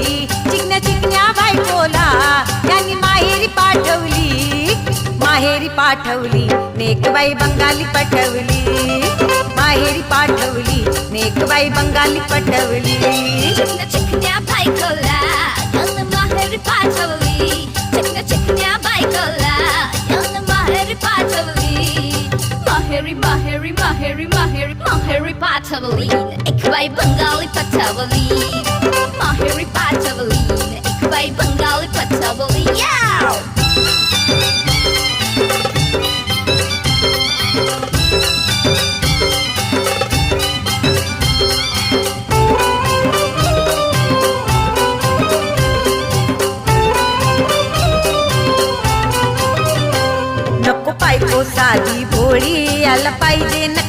चिकन्या चिकन्या बायकोला त्यांनी माहेरी पाठवली नेकबाई बंगाली पटवली, माहेरी पाठवली नेकबाई बंगाली पटवली. चिकन्या चिकन्या बायकोला त्यांनी माहेरी पाठवली, चिकन्या चिकन्या बायकोला त्यांनी माहेरी पाठवली. माहेरी माहेरी माहेरी माहेरी माहेरी पाठवली नेकबाई बंगाली पटवली, माहेरी पाठवली नेकबाई बंगाली पटवली. नको बायको साधी भोळी, याला पाहिजे